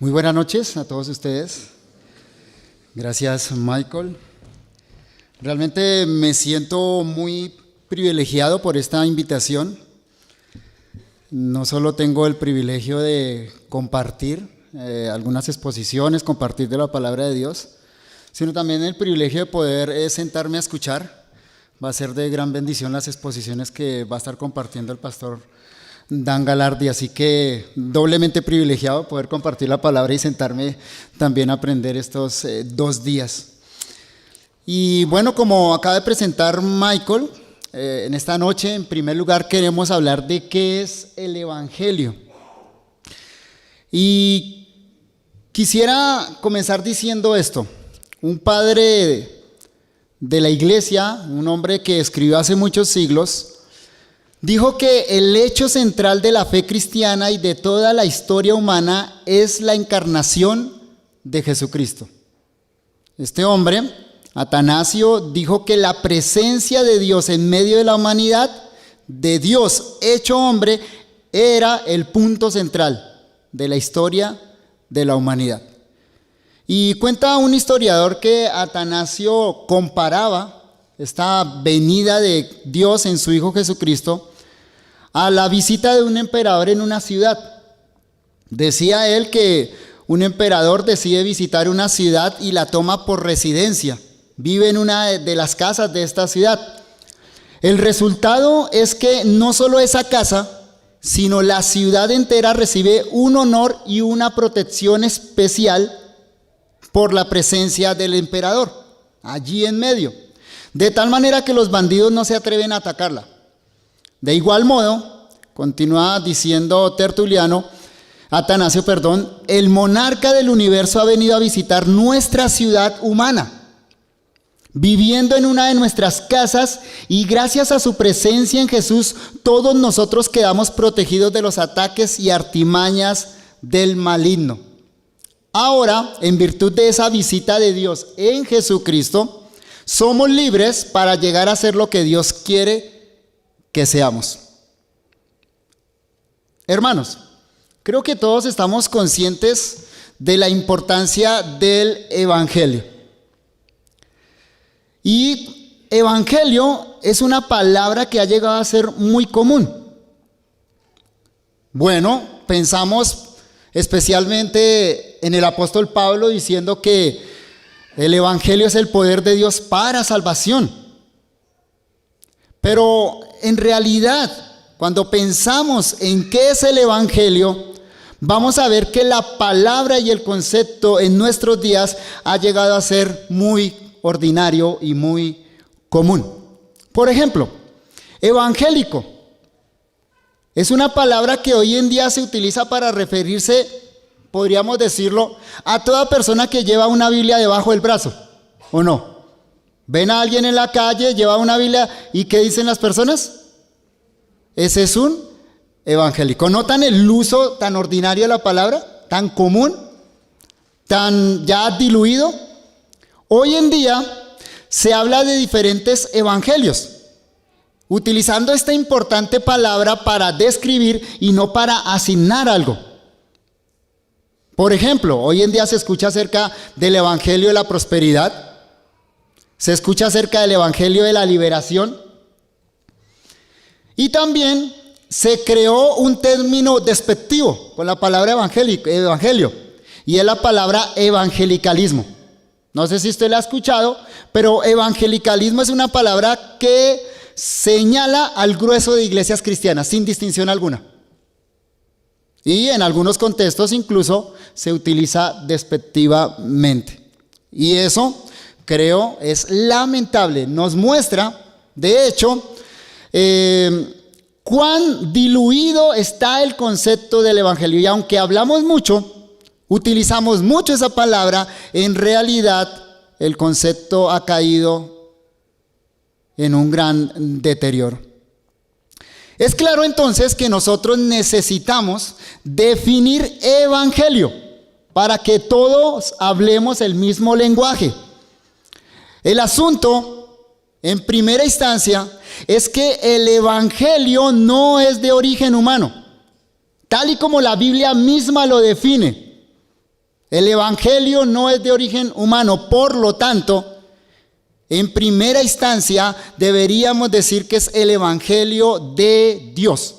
Muy buenas noches a todos ustedes. Gracias, Michael. Realmente me siento muy privilegiado por esta invitación. No solo tengo el privilegio de compartir algunas exposiciones, compartir de la palabra de Dios, sino también el privilegio de poder sentarme a escuchar. Va a ser de gran bendición las exposiciones que va a estar compartiendo el pastor Dan Galardi, así que doblemente privilegiado poder compartir la palabra y sentarme también a aprender estos 2 días. Y bueno, como acaba de presentar Michael, en esta noche en primer lugar queremos hablar de qué es el Evangelio. Y quisiera comenzar diciendo esto. Un padre de la iglesia, un hombre que escribió hace muchos siglos, dijo que el hecho central de la fe cristiana y de toda la historia humana es la encarnación de Jesucristo. Este hombre, Atanasio, dijo que la presencia de Dios en medio de la humanidad, de Dios hecho hombre, era el punto central de la historia de la humanidad. Y cuenta un historiador que Atanasio comparaba esta venida de Dios en su Hijo Jesucristo a la visita de un emperador en una ciudad. Decía él que un emperador decide visitar una ciudad y la toma por residencia. Vive en una de las casas de esta ciudad. El resultado es que no solo esa casa, sino la ciudad entera recibe un honor y una protección especial por la presencia del emperador, allí en medio. De tal manera que los bandidos no se atreven a atacarla. De igual modo, continúa diciendo Atanasio, el monarca del universo ha venido a visitar nuestra ciudad humana, viviendo en una de nuestras casas, y gracias a su presencia en Jesús, todos nosotros quedamos protegidos de los ataques y artimañas del maligno. Ahora, en virtud de esa visita de Dios en Jesucristo, somos libres para llegar a ser lo que Dios quiere que seamos. Hermanos, creo que todos estamos conscientes de la importancia del Evangelio. Y Evangelio es una palabra que ha llegado a ser muy común. Bueno, pensamos especialmente en el apóstol Pablo diciendo que el Evangelio es el poder de Dios para salvación. Pero en realidad, cuando pensamos en qué es el Evangelio, vamos a ver que la palabra y el concepto en nuestros días ha llegado a ser muy ordinario y muy común. Por ejemplo, evangélico es una palabra que hoy en día se utiliza para referirse, podríamos decirlo, a toda persona que lleva una Biblia debajo del brazo, ¿o no? ¿Ven a alguien en la calle, lleva una Biblia y qué dicen las personas? Ese es un evangélico. ¿Notan el uso tan ordinario de la palabra? Tan común, tan ya diluido. Hoy en día se habla de diferentes evangelios, utilizando esta importante palabra para describir y no para asignar algo. Por ejemplo, hoy en día se escucha acerca del evangelio de la prosperidad. Se escucha acerca del evangelio de la liberación. Y también se creó un término despectivo con la palabra evangelio. Y es la palabra evangelicalismo. No sé si usted la ha escuchado, pero evangelicalismo es una palabra que señala al grueso de iglesias cristianas, sin distinción alguna. Y en algunos contextos incluso se utiliza despectivamente. Y eso, creo, es lamentable. Nos muestra, de hecho, cuán diluido está el concepto del evangelio. Y aunque hablamos mucho, utilizamos mucho esa palabra, en realidad el concepto ha caído en un gran deterioro. Es claro entonces que nosotros necesitamos definir evangelio para que todos hablemos el mismo lenguaje. El asunto, en primera instancia, es que el evangelio no es de origen humano, tal y como la Biblia misma lo define. El evangelio no es de origen humano, por lo tanto, en primera instancia deberíamos decir que es el evangelio de Dios.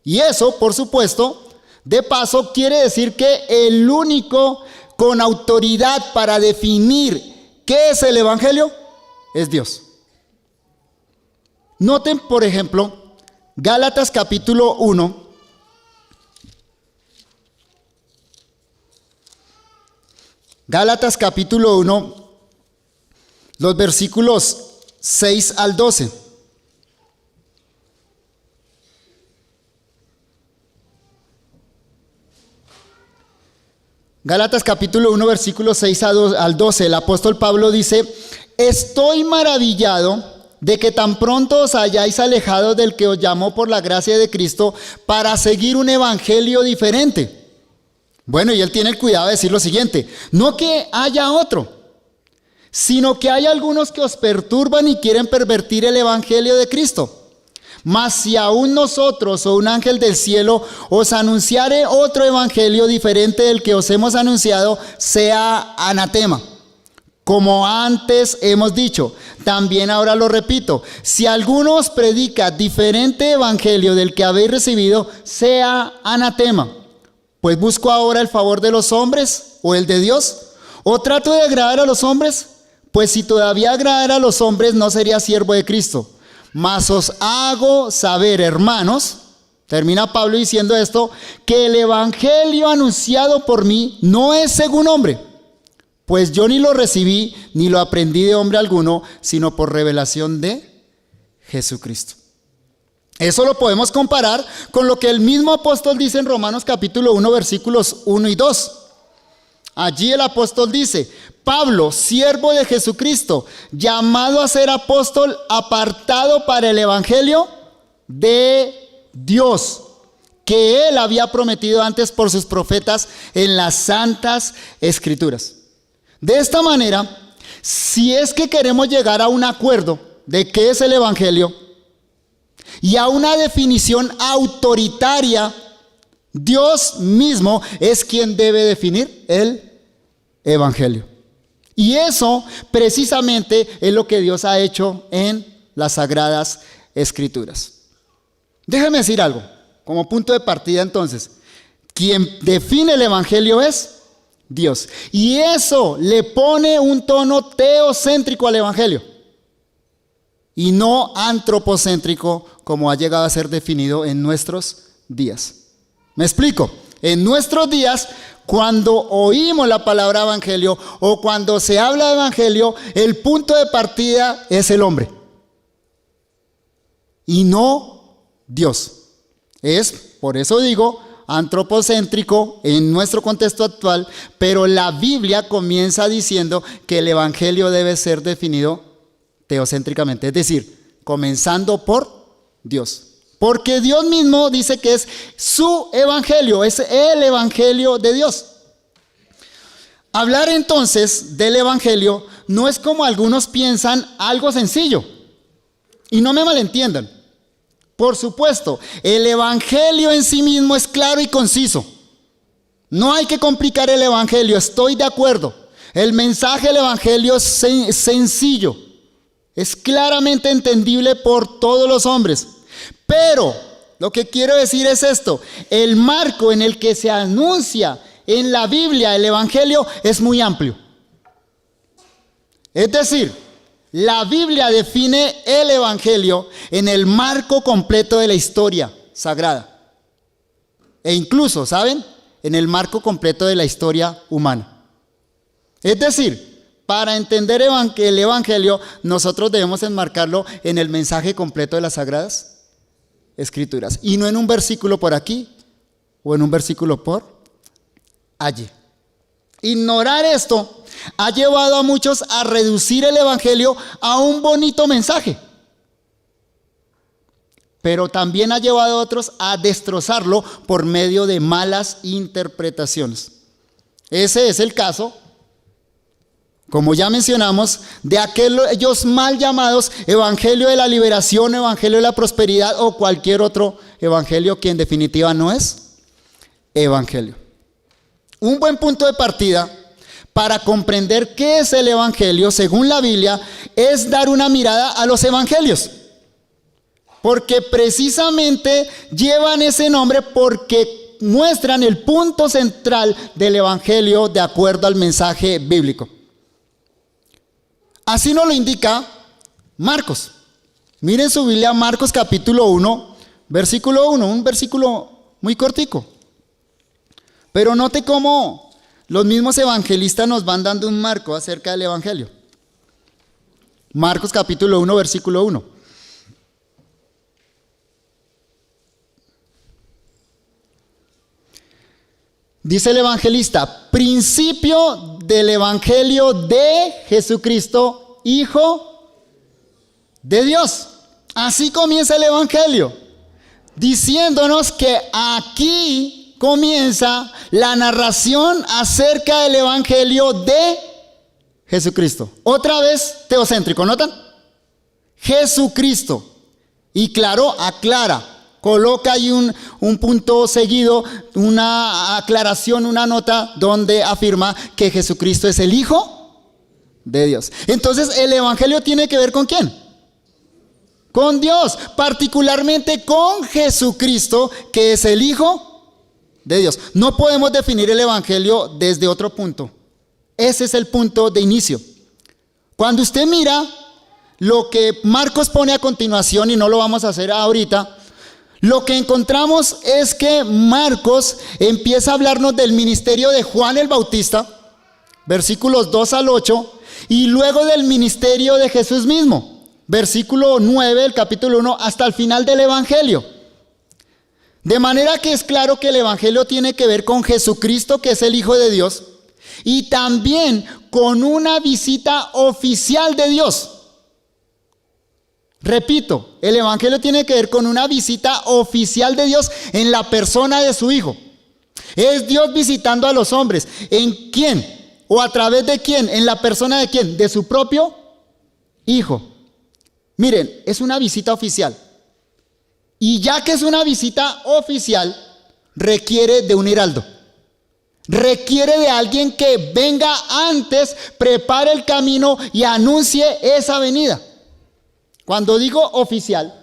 Y eso, por supuesto, de paso quiere decir que el único con autoridad para definir qué es el evangelio es Dios. Noten, por ejemplo, Gálatas capítulo 1. Gálatas capítulo 1, los versículos 6 al 12. Gálatas capítulo 1, versículos 6 al 12. El apóstol Pablo dice: estoy maravillado de que tan pronto os hayáis alejado del que os llamó por la gracia de Cristo para seguir un evangelio diferente. Bueno, y él tiene el cuidado de decir lo siguiente: no que haya otro, sino que hay algunos que os perturban y quieren pervertir el evangelio de Cristo. Mas si aún nosotros o un ángel del cielo os anunciare otro evangelio diferente del que os hemos anunciado, sea anatema. Como antes hemos dicho, también ahora lo repito: si alguno os predica diferente evangelio del que habéis recibido, sea anatema. Pues busco ahora el favor de los hombres o el de Dios, o trato de agradar a los hombres. Pues si todavía agradara a los hombres, no sería siervo de Cristo. Mas os hago saber, hermanos, termina Pablo diciendo esto, que el evangelio anunciado por mí no es según hombre, pues yo ni lo recibí ni lo aprendí de hombre alguno, sino por revelación de Jesucristo. Eso lo podemos comparar con lo que el mismo apóstol dice en Romanos capítulo 1, versículos 1 y 2. Allí el apóstol dice: Pablo, siervo de Jesucristo, llamado a ser apóstol, apartado para el evangelio de Dios, que él había prometido antes por sus profetas en las santas escrituras. De esta manera, si es que queremos llegar a un acuerdo de qué es el evangelio y a una definición autoritaria, Dios mismo es quien debe definir el evangelio. Y eso precisamente es lo que Dios ha hecho en las sagradas escrituras. Déjeme decir algo, como punto de partida entonces: quien define el evangelio es Dios. Y eso le pone un tono teocéntrico al evangelio, y no antropocéntrico como ha llegado a ser definido en nuestros días. ¿Me explico? En nuestros días, cuando oímos la palabra evangelio o cuando se habla de evangelio, el punto de partida es el hombre y no Dios. Es, por eso digo, antropocéntrico en nuestro contexto actual, pero la Biblia comienza diciendo que el evangelio debe ser definido teocéntricamente, es decir, comenzando por Dios. Porque Dios mismo dice que es su evangelio, es el evangelio de Dios. Hablar entonces del evangelio no es, como algunos piensan, algo sencillo. Y no me malentiendan. Por supuesto, el evangelio en sí mismo es claro y conciso. No hay que complicar el evangelio, estoy de acuerdo. El mensaje del evangelio es sencillo, es claramente entendible por todos los hombres. Pero lo que quiero decir es esto: el marco en el que se anuncia en la Biblia el evangelio es muy amplio. Es decir, la Biblia define el evangelio en el marco completo de la historia sagrada. E incluso, ¿saben?, en el marco completo de la historia humana. Es decir, para entender el evangelio, nosotros debemos enmarcarlo en el mensaje completo de las sagradas escrituras, y no en un versículo por aquí o en un versículo por allí. Ignorar esto ha llevado a muchos a reducir el evangelio a un bonito mensaje, pero también ha llevado a otros a destrozarlo por medio de malas interpretaciones. Ese es el caso, como ya mencionamos, de aquellos mal llamados evangelio de la liberación, evangelio de la prosperidad o cualquier otro evangelio que en definitiva no es evangelio. Un buen punto de partida para comprender qué es el Evangelio, según la Biblia, es dar una mirada a los Evangelios. Porque precisamente llevan ese nombre porque muestran el punto central del Evangelio de acuerdo al mensaje bíblico. Así nos lo indica Marcos. Miren su Biblia, Marcos capítulo 1, versículo 1, un versículo muy cortico. Pero note cómo los mismos evangelistas nos van dando un marco acerca del Evangelio. Marcos capítulo 1, versículo 1. Dice el evangelista, principio del Evangelio de Jesucristo, Hijo de Dios. Así comienza el Evangelio, diciéndonos que aquí comienza la narración acerca del Evangelio de Jesucristo. Otra vez teocéntrico, ¿notan? Jesucristo. Y claro, aclara. Coloca ahí un punto seguido, una aclaración, una nota donde afirma que Jesucristo es el Hijo de Dios. Entonces, ¿el Evangelio tiene que ver con quién? Con Dios, particularmente con Jesucristo, que es el Hijo de Dios. No podemos definir el Evangelio desde otro punto. Ese es el punto de inicio. Cuando usted mira lo que Marcos pone a continuación, y no lo vamos a hacer ahorita, lo que encontramos es que Marcos empieza a hablarnos del ministerio de Juan el Bautista, versículos 2 al 8, y luego del ministerio de Jesús mismo, versículo 9 del capítulo 1 hasta el final del Evangelio. De manera que es claro que el Evangelio tiene que ver con Jesucristo, que es el Hijo de Dios, y también con una visita oficial de Dios. Repito, el Evangelio tiene que ver con una visita oficial de Dios en la persona de su Hijo. Es Dios visitando a los hombres. ¿En quién? ¿O a través de quién? ¿En la persona de quién? De su propio Hijo. Miren, es una visita oficial. Y ya que es una visita oficial, requiere de un heraldo. Requiere de alguien que venga antes, prepare el camino y anuncie esa venida. Cuando digo oficial,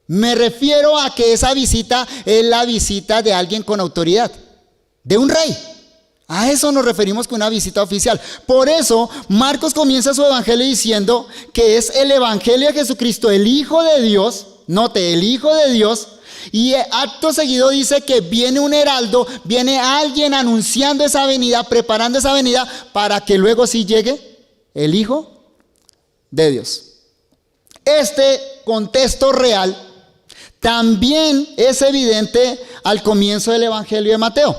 me refiero a que esa visita es la visita de alguien con autoridad, de un rey. A eso nos referimos con una visita oficial. Por eso, Marcos comienza su evangelio diciendo que es el evangelio de Jesucristo, el Hijo de Dios, note, el Hijo de Dios, y acto seguido dice que viene un heraldo, viene alguien anunciando esa venida, preparando esa venida, para que luego sí llegue el Hijo de Dios. Este contexto real también es evidente al comienzo del Evangelio de Mateo.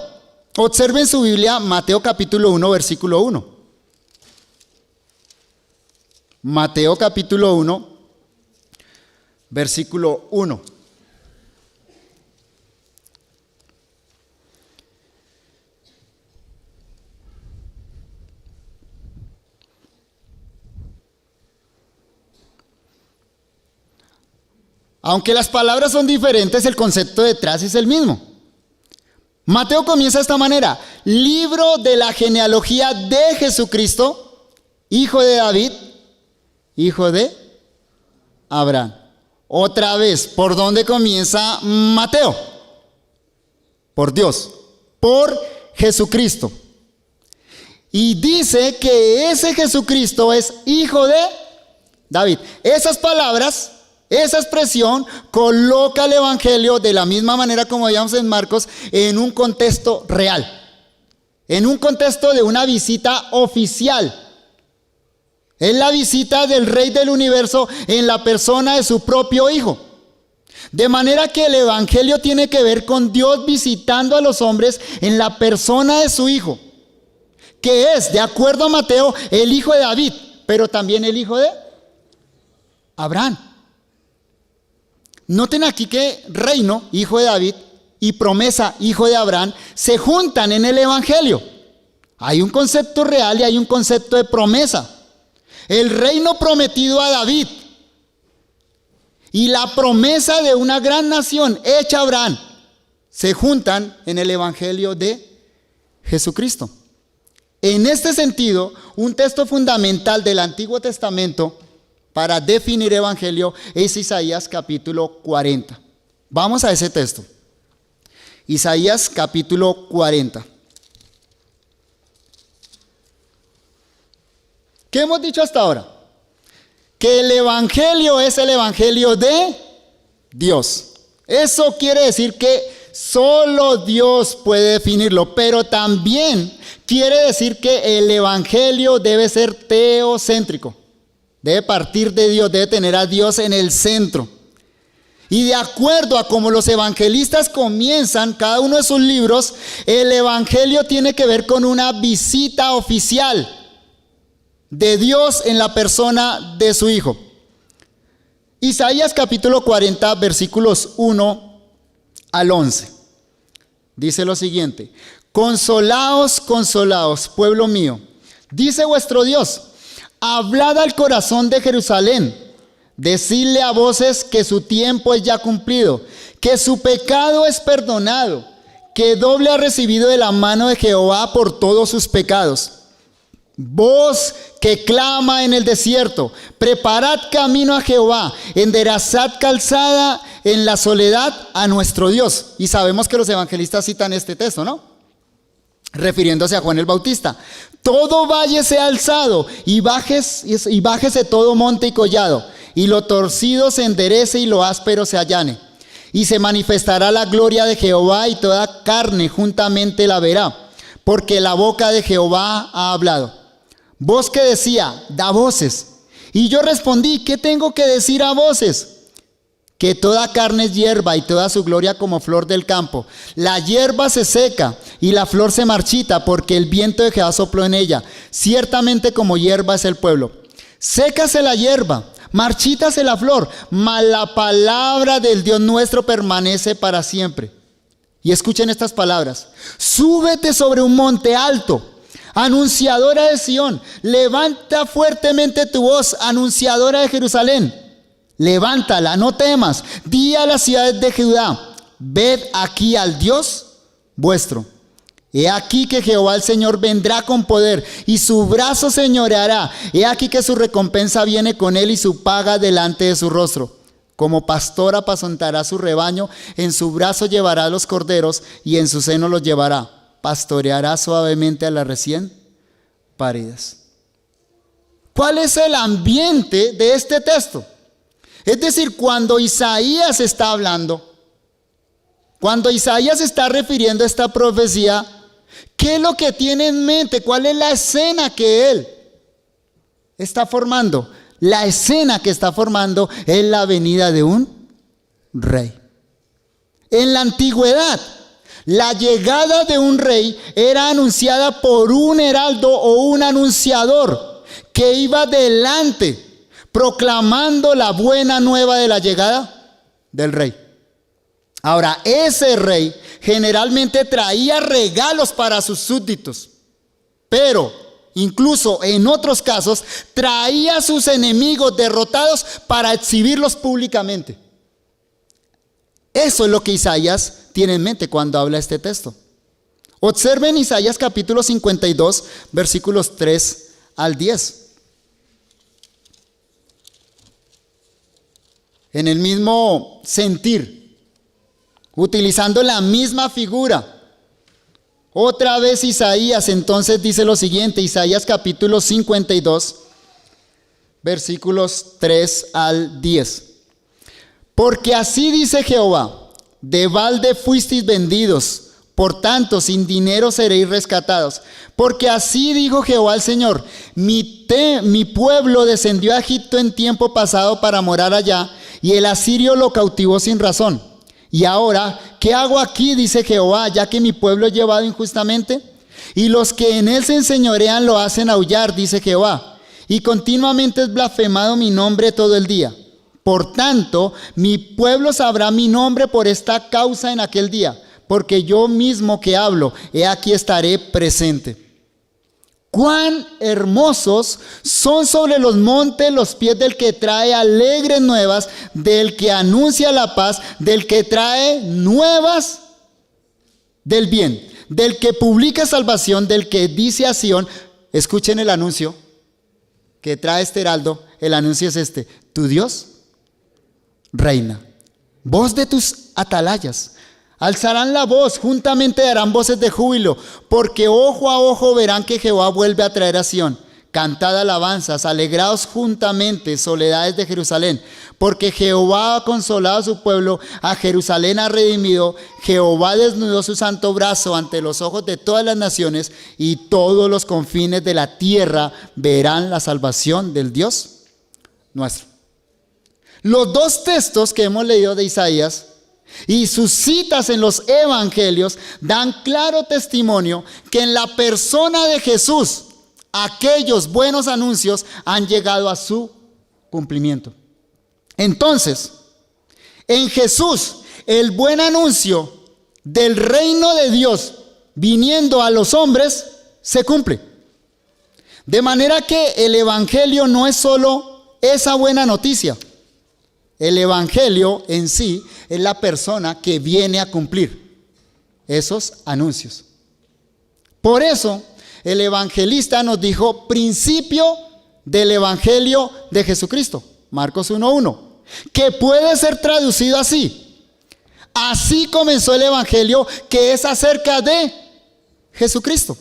Observen su Biblia, Mateo capítulo 1, versículo 1. Mateo capítulo 1, versículo 1. Aunque las palabras son diferentes, el concepto detrás es el mismo. Mateo comienza de esta manera: libro de la genealogía de Jesucristo, hijo de David, hijo de Abraham. Otra vez, ¿por dónde comienza Mateo? Por Dios, por Jesucristo. Y dice que ese Jesucristo es hijo de David. Esas palabras, esa expresión coloca el Evangelio de la misma manera como veíamos en Marcos en un contexto real, en un contexto de una visita oficial. Es la visita del Rey del Universo en la persona de su propio Hijo. De manera que el Evangelio tiene que ver con Dios visitando a los hombres en la persona de su Hijo, que es, de acuerdo a Mateo, el hijo de David, pero también el hijo de Abraham. Noten aquí que reino, hijo de David, y promesa, hijo de Abraham, se juntan en el Evangelio. Hay un concepto real y hay un concepto de promesa. El reino prometido a David y la promesa de una gran nación hecha a Abraham se juntan en el Evangelio de Jesucristo. En este sentido, un texto fundamental del Antiguo Testamento para definir evangelio es Isaías capítulo 40. Vamos a ese texto. Isaías capítulo 40. ¿Qué hemos dicho hasta ahora? Que el evangelio es el evangelio de Dios. Eso quiere decir que solo Dios puede definirlo, pero también quiere decir que el evangelio debe ser teocéntrico. Debe partir de Dios, debe tener a Dios en el centro. Y de acuerdo a cómo los evangelistas comienzan cada uno de sus libros, el evangelio tiene que ver con una visita oficial de Dios en la persona de su Hijo. Isaías capítulo 40, versículos 1 al 11. Dice lo siguiente: consolaos, consolaos, pueblo mío, dice vuestro Dios, hablad al corazón de Jerusalén, decidle a voces que su tiempo es ya cumplido, que su pecado es perdonado, que doble ha recibido de la mano de Jehová por todos sus pecados. Voz que clama en el desierto, preparad camino a Jehová, enderezad calzada en la soledad a nuestro Dios. Y sabemos que los evangelistas citan este texto, ¿no? Refiriéndose a Juan el Bautista. Todo valle sea alzado y bájese todo monte y collado, y lo torcido se enderece y lo áspero se allane. Y se manifestará la gloria de Jehová y toda carne juntamente la verá, porque la boca de Jehová ha hablado. Voz que decía, da voces. Y yo respondí, ¿qué tengo que decir a voces? Que toda carne es hierba y toda su gloria como flor del campo. La hierba se seca y la flor se marchita, porque el viento de Jehová sopló en ella. Ciertamente como hierba es el pueblo. Sécase la hierba, marchítase la flor, mas la palabra del Dios nuestro permanece para siempre. Y escuchen estas palabras: súbete sobre un monte alto, anunciadora de Sión, levanta fuertemente tu voz, anunciadora de Jerusalén. Levántala, no temas, di a las ciudades de Judá, ved aquí al Dios vuestro. He aquí que Jehová el Señor vendrá con poder y su brazo señoreará. He aquí que su recompensa viene con él y su paga delante de su rostro. Como pastor apacentará su rebaño, en su brazo llevará los corderos y en su seno los llevará. Pastoreará suavemente a las recién paridas. ¿Cuál es el ambiente de este texto? Es decir, cuando Isaías está hablando, cuando Isaías está refiriendo a esta profecía, ¿qué es lo que tiene en mente? ¿Cuál es la escena que él está formando? La escena que está formando es la venida de un rey. En la antigüedad, la llegada de un rey era anunciada por un heraldo o un anunciador que iba delante proclamando la buena nueva de la llegada del rey. Ahora, ese rey generalmente traía regalos para sus súbditos, pero incluso en otros casos traía a sus enemigos derrotados para exhibirlos públicamente. Eso es lo que Isaías tiene en mente cuando habla este texto. Observen Isaías capítulo 52, versículos 3 al 10. En el mismo sentir, utilizando la misma figura. Otra vez Isaías entonces dice lo siguiente, Isaías capítulo 52, versículos 3 al 10. Porque así dice Jehová, de balde fuisteis vendidos, por tanto sin dinero seréis rescatados. Porque así dijo Jehová el Señor, mi pueblo descendió a Egipto en tiempo pasado para morar allá, y el asirio lo cautivó sin razón. Y ahora, ¿qué hago aquí? Dice Jehová, ya que mi pueblo es llevado injustamente. Y los que en él se enseñorean lo hacen aullar, dice Jehová. Y continuamente es blasfemado mi nombre todo el día. Por tanto, mi pueblo sabrá mi nombre por esta causa en aquel día, porque yo mismo que hablo, he aquí estaré presente. Cuán hermosos son sobre los montes los pies del que trae alegres nuevas, del que anuncia la paz, del que trae nuevas del bien, del que publica salvación, del que dice a Sión, escuchen el anuncio que trae este heraldo, el anuncio es este: tu Dios reina. Voz de tus atalayas, alzarán la voz, juntamente darán voces de júbilo, porque ojo a ojo verán que Jehová vuelve a traer a Sión. Cantad alabanzas, alegraos juntamente, soledades de Jerusalén, porque Jehová ha consolado a su pueblo, a Jerusalén ha redimido, Jehová desnudó su santo brazo ante los ojos de todas las naciones, y todos los confines de la tierra verán la salvación del Dios nuestro. Los dos textos que hemos leído de Isaías y sus citas en los evangelios dan claro testimonio que en la persona de Jesús aquellos buenos anuncios han llegado a su cumplimiento. Entonces, en Jesús, el buen anuncio del reino de Dios viniendo a los hombres se cumple. De manera que el evangelio no es solo esa buena noticia. El evangelio en sí es la persona que viene a cumplir esos anuncios. Por eso, el evangelista nos dijo principio del evangelio de Jesucristo, Marcos 1:1, que puede ser traducido así: así comenzó el evangelio, que es acerca de Jesucristo.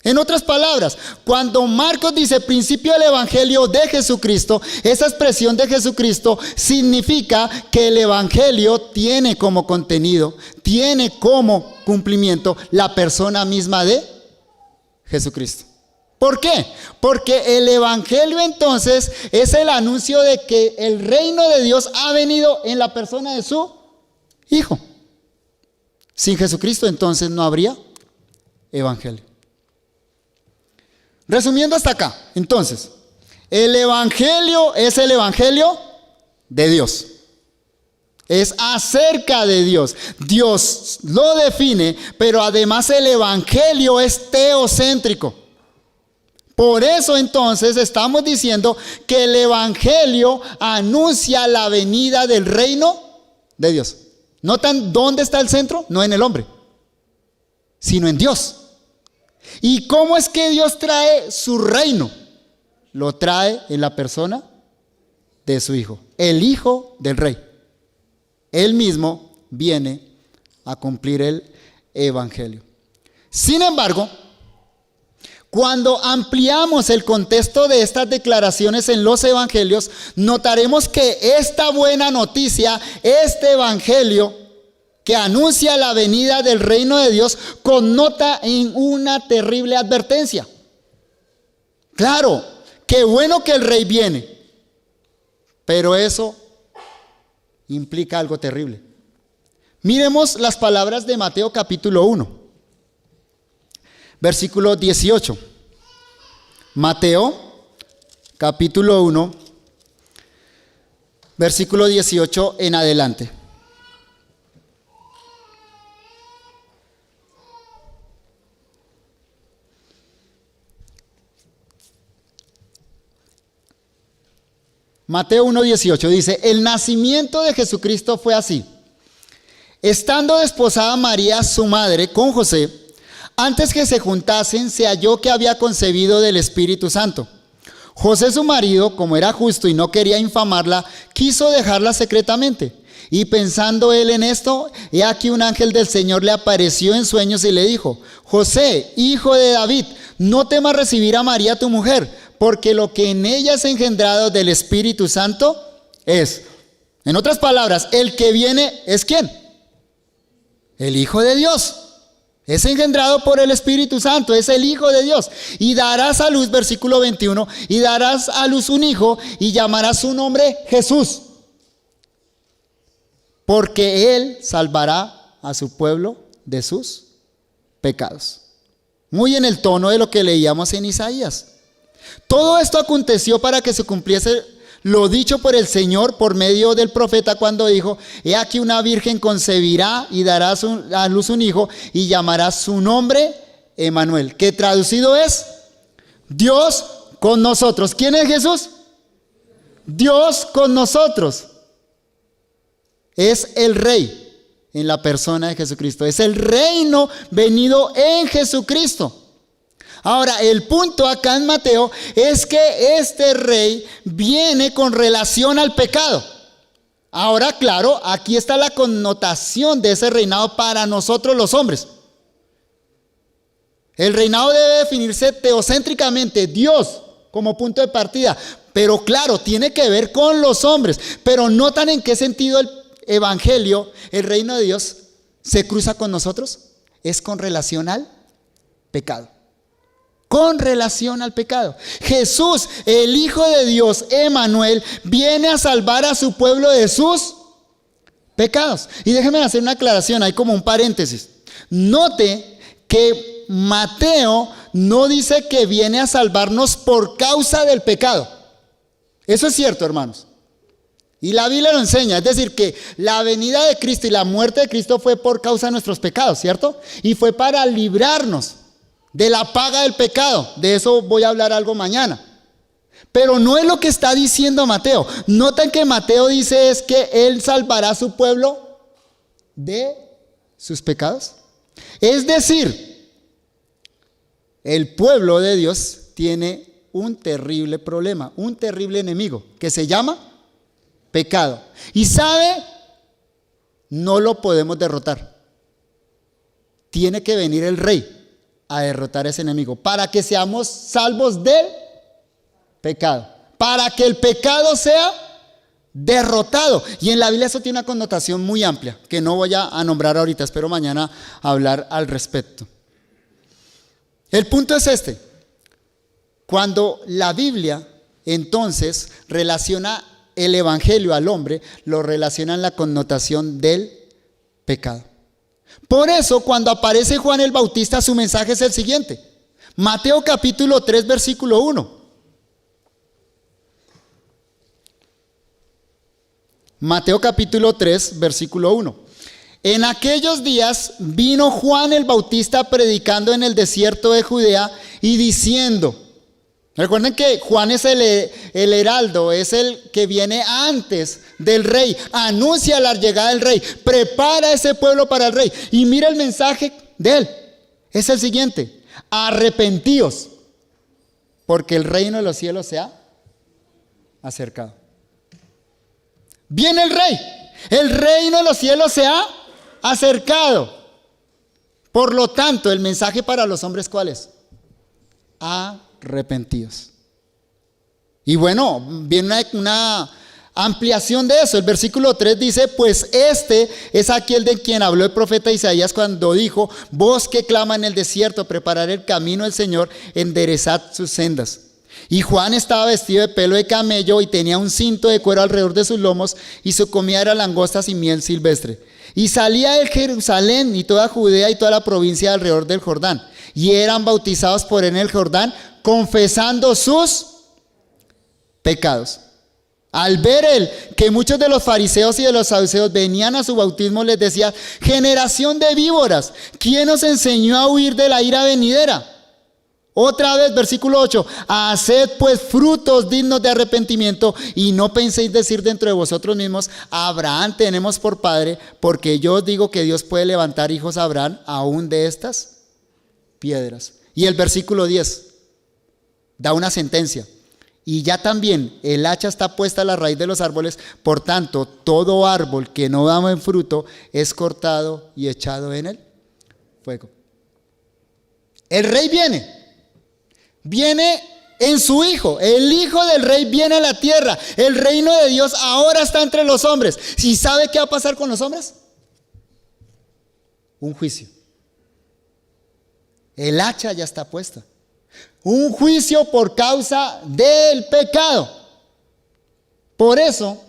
En otras palabras, cuando Marcos dice principio del evangelio de Jesucristo, esa expresión de Jesucristo significa que el evangelio tiene como contenido, tiene como cumplimiento la persona misma de Jesucristo. ¿Por qué? Porque el evangelio entonces es el anuncio de que el reino de Dios ha venido en la persona de su Hijo. Sin Jesucristo entonces no habría evangelio. Resumiendo hasta acá, entonces, el evangelio es el evangelio de Dios. Es acerca de Dios. Dios lo define, pero además el evangelio es teocéntrico. Por eso entonces estamos diciendo que el evangelio anuncia la venida del reino de Dios. ¿Notan dónde está el centro? No en el hombre, sino en Dios. ¿Y cómo es que Dios trae su reino? Lo trae en la persona de su Hijo, el Hijo del Rey. Él mismo viene a cumplir el evangelio. Sin embargo, cuando ampliamos el contexto de estas declaraciones en los evangelios, notaremos que esta buena noticia, este evangelio que anuncia la venida del reino de Dios, connota en una terrible advertencia. Claro, qué bueno que el rey viene, pero eso implica algo terrible. Miremos las palabras de Mateo capítulo 1, versículo 18. Mateo capítulo 1, versículo 18 en adelante. Mateo 1:18 dice: el nacimiento de Jesucristo fue así. Estando desposada María, su madre, con José, antes que se juntasen, se halló que había concebido del Espíritu Santo. José, su marido, como era justo y no quería infamarla, quiso dejarla secretamente. Y pensando él en esto, he aquí un ángel del Señor le apareció en sueños y le dijo: José, hijo de David, no temas recibir a María tu mujer, porque lo que en ella es engendrado del Espíritu Santo es, en otras palabras, el que viene es ¿quién? El Hijo de Dios. Es engendrado por el Espíritu Santo, es el Hijo de Dios. Y darás a luz, versículo 21, y darás a luz un hijo y llamarás su nombre Jesús, porque él salvará a su pueblo de sus pecados. Muy en el tono de lo que leíamos en Isaías. Todo esto aconteció para que se cumpliese lo dicho por el Señor por medio del profeta cuando dijo: he aquí una virgen concebirá y dará a luz un hijo y llamará su nombre Emmanuel, que traducido es Dios con nosotros. ¿Quién es Jesús? Dios con nosotros. Es el Rey en la persona de Jesucristo. Es el reino venido en Jesucristo. Ahora, el punto acá en Mateo es que este rey viene con relación al pecado. Ahora, claro, aquí está la connotación de ese reinado para nosotros los hombres. El reinado debe definirse teocéntricamente, Dios como punto de partida. Pero claro, tiene que ver con los hombres. Pero notan en qué sentido el evangelio, el reino de Dios, se cruza con nosotros. Es con relación al pecado. Con relación al pecado. Jesús, el Hijo de Dios, Emmanuel, viene a salvar a su pueblo de sus pecados. Y déjenme hacer una aclaración, hay como un paréntesis. Note que Mateo no dice que viene a salvarnos por causa del pecado. Eso es cierto, hermanos. Y la Biblia lo enseña, es decir, que la venida de Cristo y la muerte de Cristo fue por causa de nuestros pecados, ¿cierto? Y fue para librarnos de la paga del pecado. De eso voy a hablar algo mañana. Pero no es lo que está diciendo Mateo. Noten que Mateo dice es que Él salvará a su pueblo de sus pecados. Es decir, el pueblo de Dios tiene un terrible problema, un terrible enemigo que se llama pecado. Y ¿sabe? No lo podemos derrotar. Tiene que venir el rey a derrotar a ese enemigo para que seamos salvos del pecado, para que el pecado sea derrotado. Y en la Biblia eso tiene una connotación muy amplia que no voy a nombrar ahorita, espero mañana hablar al respecto. El punto es este: cuando la Biblia entonces relaciona el evangelio al hombre, lo relaciona en la connotación del pecado. Por eso, cuando aparece Juan el Bautista, su mensaje es el siguiente. Mateo capítulo 3, versículo 1. Mateo capítulo 3, versículo 1. En aquellos días vino Juan el Bautista predicando en el desierto de Judea y diciendo... Recuerden que Juan es el heraldo, es el que viene antes del rey, anuncia la llegada del rey, prepara a ese pueblo para el rey. Y mira el mensaje de él, es el siguiente: arrepentíos, porque el reino de los cielos se ha acercado. Viene el reino de los cielos se ha acercado. Por lo tanto, el mensaje para los hombres, ¿cuál es? Arrepentidos. Y bueno, viene una ampliación de eso. El versículo 3 dice: pues este es aquel de quien habló el profeta Isaías cuando dijo: voz que clama en el desierto, preparar el camino del Señor, enderezad sus sendas. Y Juan estaba vestido de pelo de camello y tenía un cinto de cuero alrededor de sus lomos, y su comida era langostas y miel silvestre. Y salía de Jerusalén y toda Judea y toda la provincia alrededor del Jordán, y eran bautizados por él en el Jordán, confesando sus pecados. Al ver él que muchos de los fariseos y de los saduceos venían a su bautismo, les decía: generación de víboras, ¿quién os enseñó a huir de la ira venidera? Otra vez, versículo 8: haced pues frutos dignos de arrepentimiento, y no penséis decir dentro de vosotros mismos: Abraham tenemos por padre, porque yo os digo que Dios puede levantar hijos a Abraham aún de estas piedras. Y el versículo 10 da una sentencia: y ya también el hacha está puesta a la raíz de los árboles, por tanto todo árbol que no da buen fruto es cortado y echado en el fuego. El rey viene en su hijo, el hijo del rey viene a la tierra, el reino de Dios ahora está entre los hombres. ¿Y sabe qué va a pasar con los hombres? Un juicio. El hacha ya está puesta. Un juicio por causa del pecado. Por eso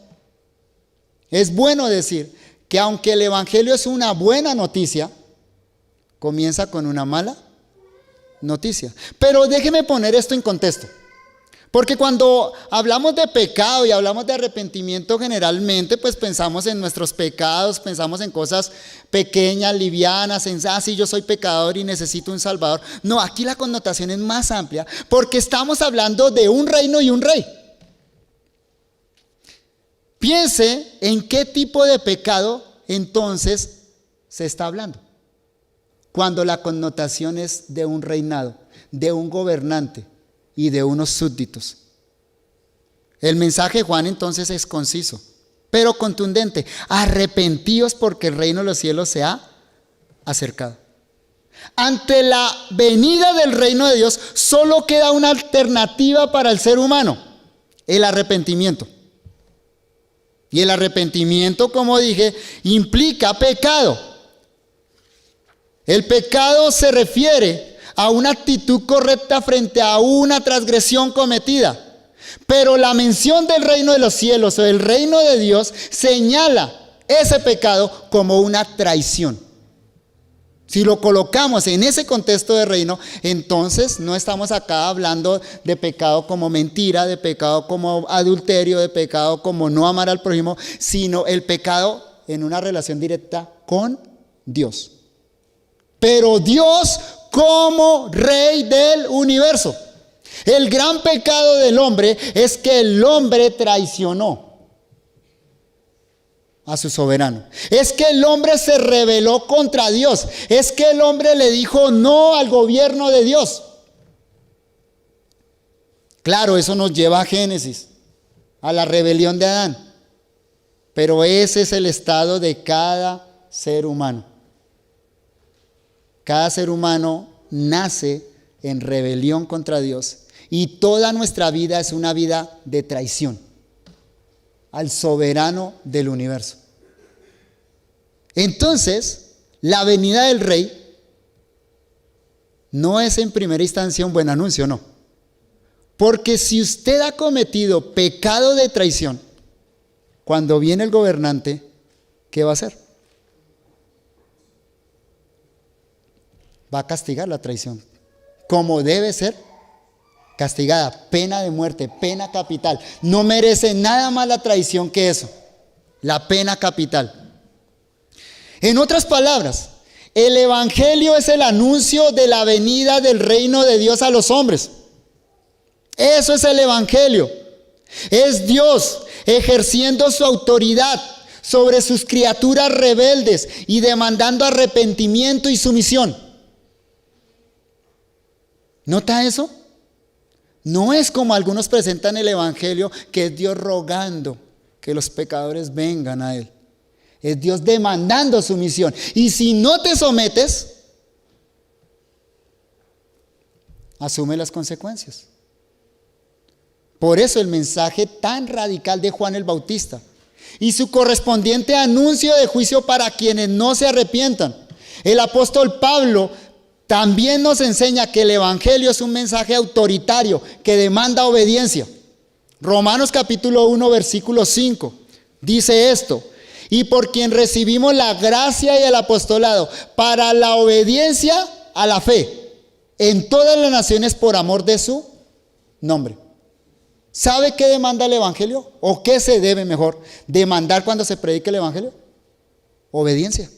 es bueno decir que aunque el evangelio es una buena noticia, comienza con una mala noticia. Pero déjeme poner esto en contexto. Porque cuando hablamos de pecado y hablamos de arrepentimiento, generalmente pues pensamos en nuestros pecados, pensamos en cosas pequeñas, livianas, en sí, yo soy pecador y necesito un salvador. No, aquí la connotación es más amplia, porque estamos hablando de un reino y un rey. Piense en qué tipo de pecado entonces se está hablando? Cuando la connotación es de un reinado, de un gobernante y de unos súbditos. El mensaje de Juan entonces es conciso, pero contundente. Arrepentíos porque el reino de los cielos se ha acercado. Ante la venida del reino de Dios, solo queda una alternativa para el ser humano: el arrepentimiento. Y el arrepentimiento, como dije, implica pecado. El pecado se refiere a una actitud correcta frente a una transgresión cometida. Pero la mención del reino de los cielos o del reino de Dios señala ese pecado como una traición. Si lo colocamos en ese contexto de reino, entonces no estamos acá hablando de pecado como mentira, de pecado como adulterio, de pecado como no amar al prójimo, sino el pecado en una relación directa con Dios. Pero Dios como Rey del universo. El gran pecado del hombre es que el hombre traicionó a su soberano. Es que el hombre se rebeló contra Dios. Es que el hombre le dijo no al gobierno de Dios. Claro, eso nos lleva a Génesis, a la rebelión de Adán. Pero ese es el estado de cada ser humano. Cada ser humano nace en rebelión contra Dios y toda nuestra vida es una vida de traición al soberano del universo. Entonces, la venida del rey no es en primera instancia un buen anuncio, no. Porque si usted ha cometido pecado de traición, cuando viene el gobernante, ¿qué va a hacer? Va a castigar la traición, como debe ser castigada, pena de muerte, pena capital. No merece nada más la traición que eso, la pena capital. En otras palabras, el evangelio es el anuncio de la venida del reino de Dios a los hombres. Eso es el evangelio. Es Dios ejerciendo su autoridad sobre sus criaturas rebeldes y demandando arrepentimiento y sumisión. ¿Nota eso? No es como algunos presentan el evangelio, que es Dios rogando que los pecadores vengan a Él. Es Dios demandando sumisión. Y si no te sometes, asume las consecuencias. Por eso el mensaje tan radical de Juan el Bautista y su correspondiente anuncio de juicio para quienes no se arrepientan. El apóstol Pablo también nos enseña que el evangelio es un mensaje autoritario que demanda obediencia. Romanos capítulo 1 versículo 5 dice esto: y por quien recibimos la gracia y el apostolado para la obediencia a la fe en todas las naciones por amor de su nombre. ¿Sabe qué demanda el evangelio? ¿O qué se debe mejor demandar cuando se predica el evangelio? Obediencia.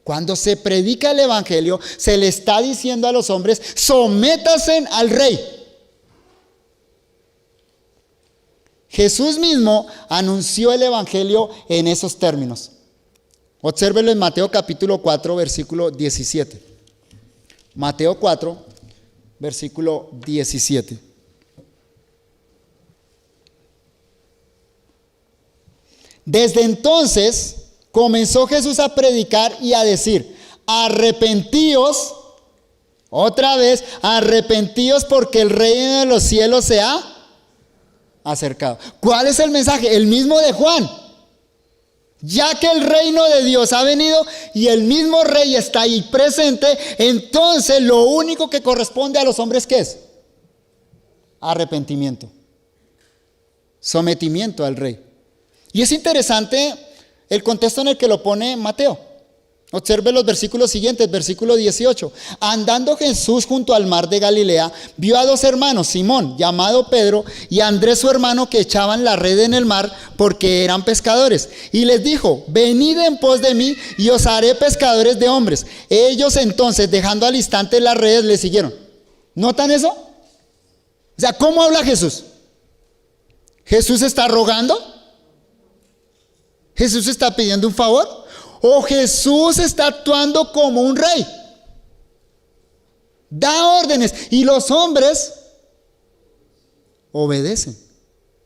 Cuando se predica el evangelio, se le está diciendo a los hombres: sométanse al rey. Jesús mismo anunció el evangelio en esos términos. Obsérvelo en Mateo capítulo 4, versículo 17. Mateo 4, versículo 17. Desde entonces comenzó Jesús a predicar y a decir: arrepentíos, otra vez, arrepentíos porque el reino de los cielos se ha acercado. ¿Cuál es el mensaje? El mismo de Juan. Ya que el reino de Dios ha venido y el mismo rey está ahí presente, entonces lo único que corresponde a los hombres, ¿qué es? Arrepentimiento, sometimiento al rey. Y es interesante el contexto en el que lo pone Mateo. Observe los versículos siguientes, versículo 18. Andando Jesús junto al mar de Galilea, vio a dos hermanos, Simón, llamado Pedro, y Andrés su hermano, que echaban la red en el mar porque eran pescadores. Y les dijo: venid en pos de mí y os haré pescadores de hombres. Ellos entonces, dejando al instante las redes, le siguieron. ¿Notan eso? O sea, ¿cómo habla Jesús? ¿Jesús está rogando? ¿Jesús está pidiendo un favor? o Jesús está actuando como un rey. Da órdenes y los hombres obedecen.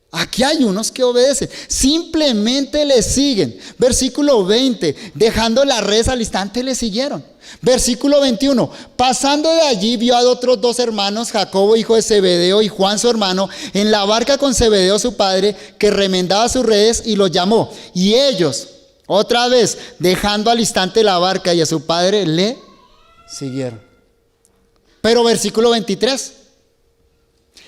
Aquí hay unos que obedecen, simplemente le siguen. Versículo 20, dejando la red al instante le siguieron. Versículo 21, pasando de allí vio a otros dos hermanos, Jacobo hijo de Zebedeo y Juan su hermano, en la barca con Zebedeo su padre, que remendaba sus redes, y los llamó. Y ellos, otra vez, dejando al instante la barca y a su padre, le siguieron. Pero versículo 23,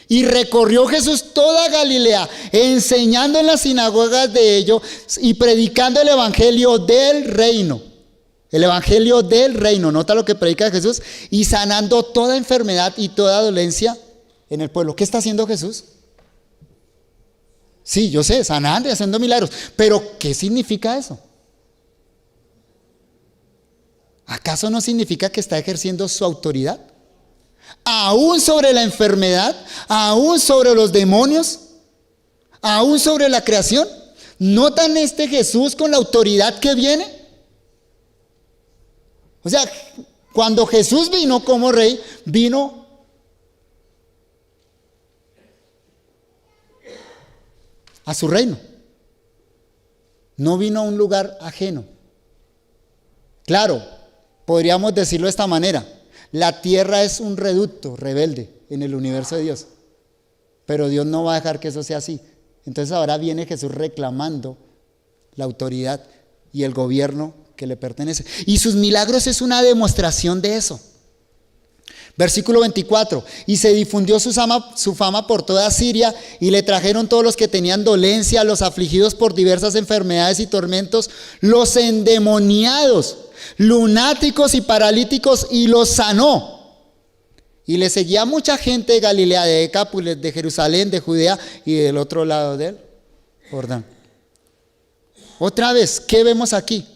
y recorrió Jesús toda Galilea, enseñando en las sinagogas de ellos y predicando el evangelio del reino. El evangelio del reino, nota lo que predica Jesús, y sanando toda enfermedad y toda dolencia en el pueblo. ¿Qué está haciendo Jesús? Sí, yo sé, sanando y haciendo milagros, pero ¿qué significa eso? ¿Acaso no significa que está ejerciendo su autoridad? Aún sobre la enfermedad, aún sobre los demonios, aún sobre la creación. ¿Notan este Jesús con la autoridad que viene? O sea, cuando Jesús vino como rey, vino a su reino. No vino a un lugar ajeno. Claro, podríamos decirlo de esta manera. La tierra es un reducto rebelde en el universo de Dios. Pero Dios no va a dejar que eso sea así. Entonces ahora viene Jesús reclamando la autoridad y el gobierno que le pertenece. Y sus milagros es una demostración de eso. Versículo 24. Y se difundió su fama por toda Siria, y le trajeron todos los que tenían dolencia, los afligidos por diversas enfermedades y tormentos, los endemoniados, lunáticos y paralíticos, y los sanó. Y le seguía mucha gente de Galilea, de Decápolis, de Jerusalén, de Judea y del otro lado del Jordán. Otra vez, ¿qué vemos aquí?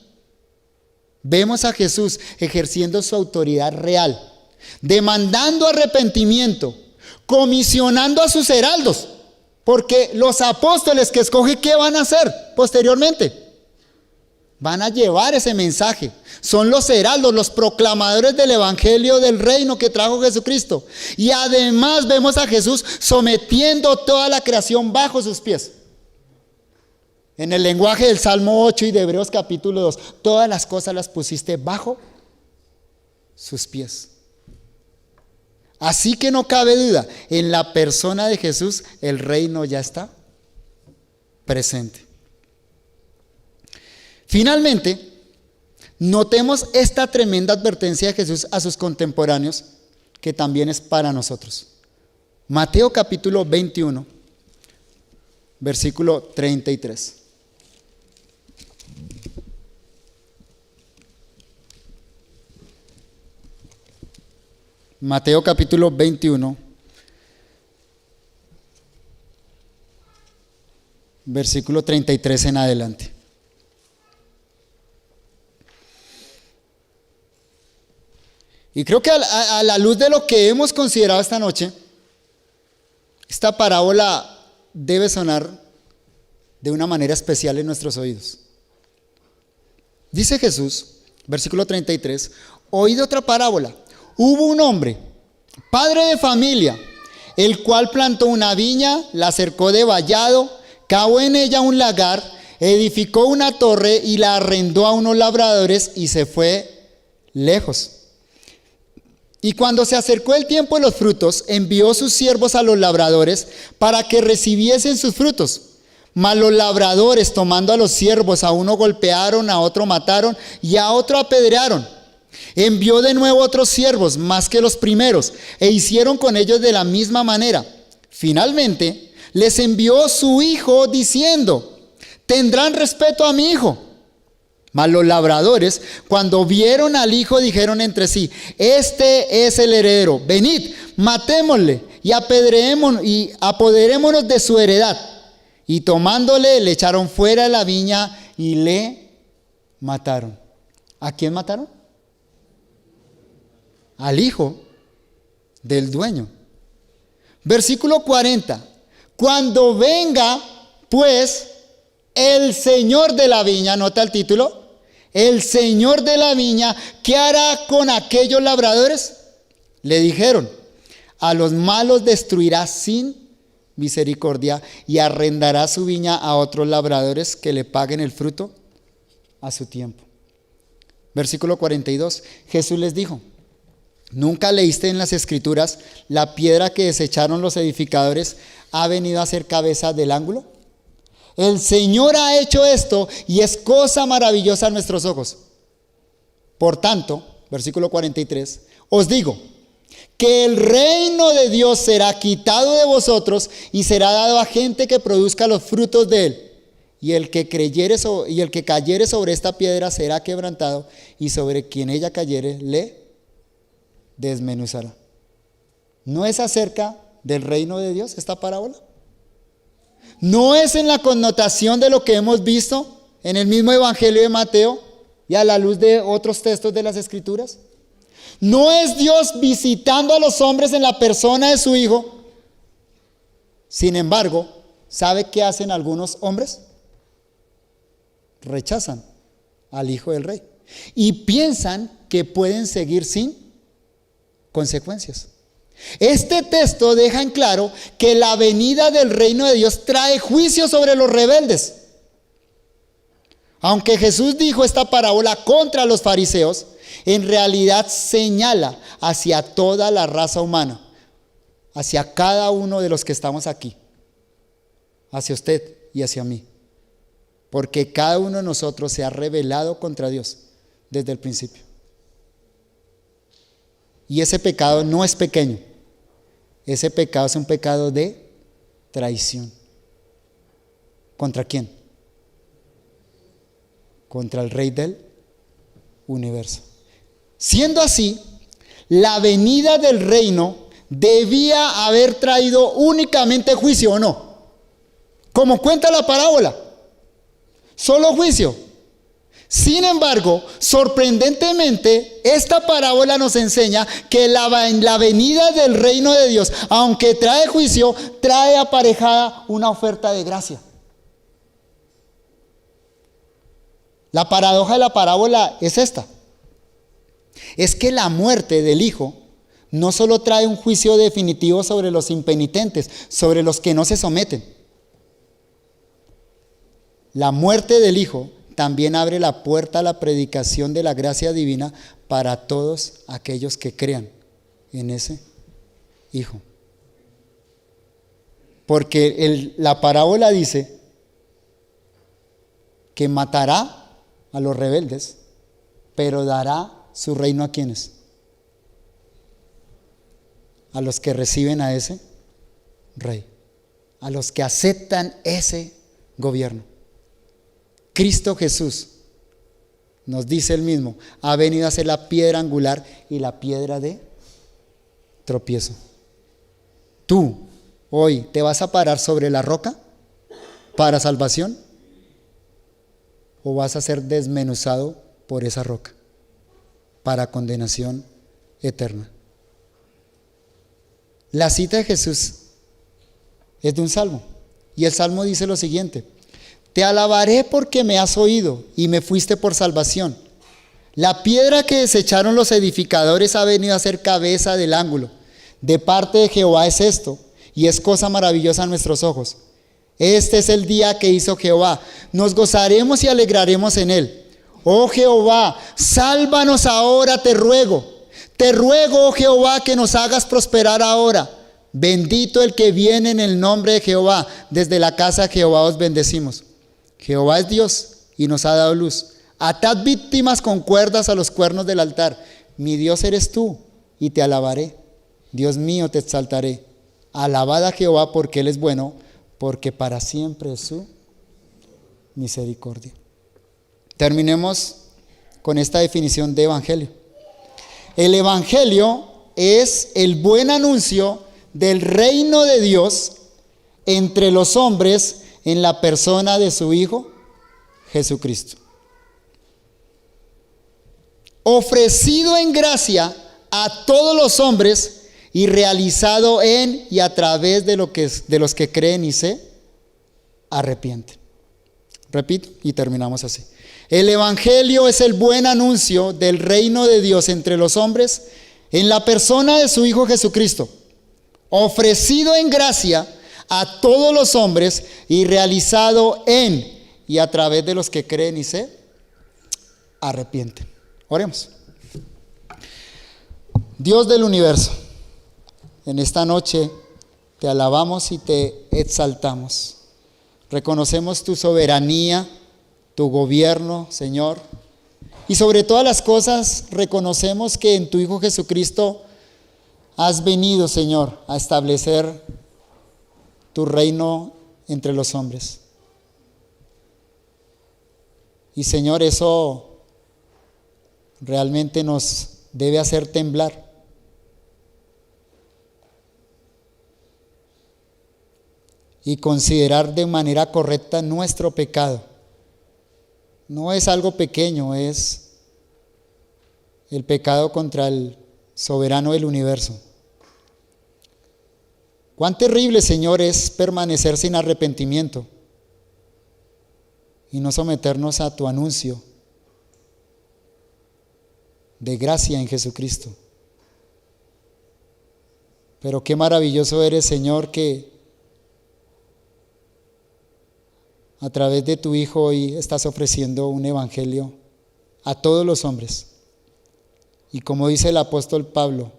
Vemos a Jesús ejerciendo su autoridad real, demandando arrepentimiento, comisionando a sus heraldos, porque los apóstoles que escoge, ¿qué van a hacer posteriormente? Van a llevar ese mensaje. Son los heraldos, los proclamadores del evangelio del reino que trajo Jesucristo. Y además vemos a Jesús sometiendo toda la creación bajo sus pies. En el lenguaje del Salmo 8 y de Hebreos capítulo 2, todas las cosas las pusiste bajo sus pies. Así que no cabe duda, en la persona de Jesús el reino ya está presente. Finalmente, notemos esta tremenda advertencia de Jesús a sus contemporáneos, que también es para nosotros. Mateo capítulo 21, versículo 33. Mateo capítulo 21, versículo 33 en adelante. Y creo que a la luz de lo que hemos considerado esta noche, esta parábola debe sonar de una manera especial en nuestros oídos. Dice Jesús, versículo 33, oíd otra parábola. Hubo un hombre, padre de familia, el cual plantó una viña, la cercó de vallado, cavó en ella un lagar, edificó una torre y la arrendó a unos labradores y se fue lejos. Y cuando se acercó el tiempo de los frutos, envió sus siervos a los labradores para que recibiesen sus frutos. Mas los labradores, tomando a los siervos, a uno golpearon, a otro mataron y a otro apedrearon. Envió de nuevo otros siervos, más que los primeros, e hicieron con ellos de la misma manera. Finalmente, les envió su hijo diciendo, tendrán respeto a mi hijo. Mas los labradores, cuando vieron al hijo, dijeron entre sí, este es el heredero, venid, matémosle y apoderémonos de su heredad. Y tomándole, le echaron fuera de la viña y le mataron. ¿A quién mataron? Al hijo del dueño. Versículo 40. Cuando venga, pues, el señor de la viña, nota el título, el señor de la viña, ¿qué hará con aquellos labradores? Le dijeron, a los malos destruirá sin misericordia y arrendará su viña a otros labradores que le paguen el fruto a su tiempo. Versículo 42, Jesús les dijo, ¿nunca leíste en las Escrituras, la piedra que desecharon los edificadores ha venido a ser cabeza del ángulo? El Señor ha hecho esto y es cosa maravillosa a nuestros ojos. Por tanto, versículo 43, os digo que el reino de Dios será quitado de vosotros y será dado a gente que produzca los frutos de él. Y el que cayere sobre esta piedra será quebrantado, y sobre quien ella cayere le desmenuzará. ¿No es acerca del reino de Dios esta parábola? ¿No es en la connotación de lo que hemos visto en el mismo Evangelio de Mateo y a la luz de otros textos de las Escrituras? ¿No es Dios visitando a los hombres en la persona de su Hijo? Sin embargo, ¿sabe qué hacen algunos hombres? Rechazan al Hijo del Rey y piensan que pueden seguir sin consecuencias. Este texto deja en claro que la venida del reino de Dios trae juicio sobre los rebeldes. Aunque Jesús dijo esta parábola contra los fariseos, en realidad señala hacia toda la raza humana, hacia cada uno de los que estamos aquí, hacia usted y hacia mí, porque cada uno de nosotros se ha rebelado contra Dios desde el principio. Y ese pecado no es pequeño. Ese pecado es un pecado de traición. ¿Contra quién? Contra el Rey del universo. Siendo así, la venida del reino debía haber traído únicamente juicio, ¿o no? Como cuenta la parábola, solo juicio. Sin embargo, sorprendentemente, esta parábola nos enseña que la venida del reino de Dios, aunque trae juicio, trae aparejada una oferta de gracia. La paradoja de la parábola es esta. Es que la muerte del Hijo no solo trae un juicio definitivo sobre los impenitentes, sobre los que no se someten. La muerte del Hijo también abre la puerta a la predicación de la gracia divina para todos aquellos que crean en ese Hijo. Porque la parábola dice que matará a los rebeldes, pero dará su reino a quienes, a los que reciben a ese rey, a los que aceptan ese gobierno. Cristo Jesús, nos dice él mismo, ha venido a ser la piedra angular y la piedra de tropiezo. Tú hoy te vas a parar sobre la roca para salvación, o vas a ser desmenuzado por esa roca para condenación eterna. La cita de Jesús es de un salmo, y el salmo dice lo siguiente: te alabaré porque me has oído y me fuiste por salvación. La piedra que desecharon los edificadores ha venido a ser cabeza del ángulo. De parte de Jehová es esto, y es cosa maravillosa a nuestros ojos. Este es el día que hizo Jehová. Nos gozaremos y alegraremos en él. Oh Jehová, sálvanos ahora, te ruego. Te ruego, oh Jehová, que nos hagas prosperar ahora. Bendito el que viene en el nombre de Jehová. Desde la casa de Jehová os bendecimos. Jehová es Dios y nos ha dado luz. Atad víctimas con cuerdas a los cuernos del altar. Mi Dios eres tú y te alabaré. Dios mío, te exaltaré. Alabad a Jehová porque Él es bueno, porque para siempre es su misericordia. Terminemos con esta definición de evangelio. El evangelio es el buen anuncio del reino de Dios entre los hombres en la persona de su Hijo Jesucristo, ofrecido en gracia a todos los hombres y realizado en y a través de los que creen y se arrepienten. Repito y terminamos así. El Evangelio es el buen anuncio del reino de Dios entre los hombres en la persona de su Hijo Jesucristo, ofrecido en gracia a todos los hombres y realizado en y a través de los que creen y se arrepienten. Oremos. Dios del universo, en esta noche te alabamos y te exaltamos. Reconocemos tu soberanía, tu gobierno, Señor. Y sobre todas las cosas reconocemos que en tu Hijo Jesucristo has venido, Señor, a establecer tu reino entre los hombres. Y Señor, eso realmente nos debe hacer temblar. Y considerar de manera correcta nuestro pecado. No es algo pequeño, es el pecado contra el soberano del universo. Cuán terrible, Señor, es permanecer sin arrepentimiento y no someternos a tu anuncio de gracia en Jesucristo. Pero qué maravilloso eres, Señor, que a través de tu Hijo hoy estás ofreciendo un evangelio a todos los hombres. Y como dice el apóstol Pablo,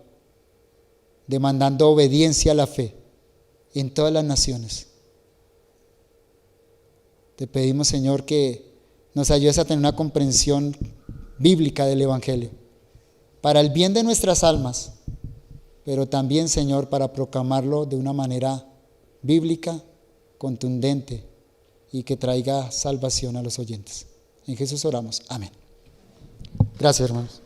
demandando obediencia a la fe en todas las naciones. Te pedimos, Señor, que nos ayudes a tener una comprensión bíblica del evangelio, para el bien de nuestras almas, pero también, Señor, para proclamarlo de una manera bíblica, contundente, y que traiga salvación a los oyentes. En Jesús oramos. Amén. Gracias, hermanos.